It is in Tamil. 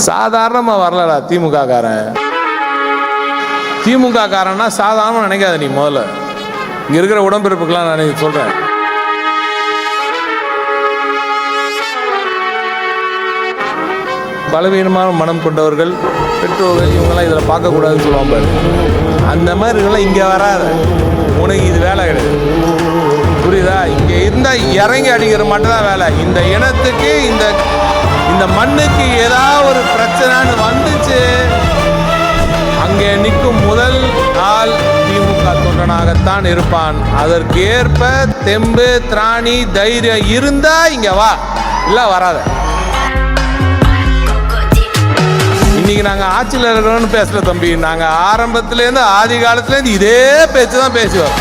சாதாரணமாக வரலடா திமுக காரன். திமுக காரன்னா சாதாரணமாக நினைக்காத நீ. முதல்ல இங்கே இருக்கிற உடம்பிறப்புக்கெல்லாம் நான் சொல்கிறேன். பலவீனமான மனம் கொண்டவர்கள், பெற்றோர்கள், இவங்கெல்லாம் இதில் பார்க்கக்கூடாதுன்னு சொல்லுவாங்க பாரு. அந்த மாதிரி இதெல்லாம் இங்கே வராது. உனக்கு இது வேலை கிடையாது, புரியுதா? இங்கே இருந்தால் இறங்கி அடிக்கிற மட்டும் தான் வேலை. இந்த இனத்துக்கு இந்த மண்ணுக்கு ஏதாவது ஒரு பிரச்சனைன்னு வந்துச்சு, அங்கே நிற்கும் முதல் ஆள் திமுக தொண்டனாகத்தான் இருப்பான். அதற்கு ஏற்ப தெம்பு, திராணி, தைரியம் இருந்தா இங்க வா, இல்ல வராத. இன்னைக்கு நாங்க ஆட்சியில் இருக்கிறோம்னு பேசல தம்பி. நாங்க ஆரம்பத்திலேருந்து ஆதி காலத்திலேருந்து இதே பேச்சு தான் பேசுவோம்.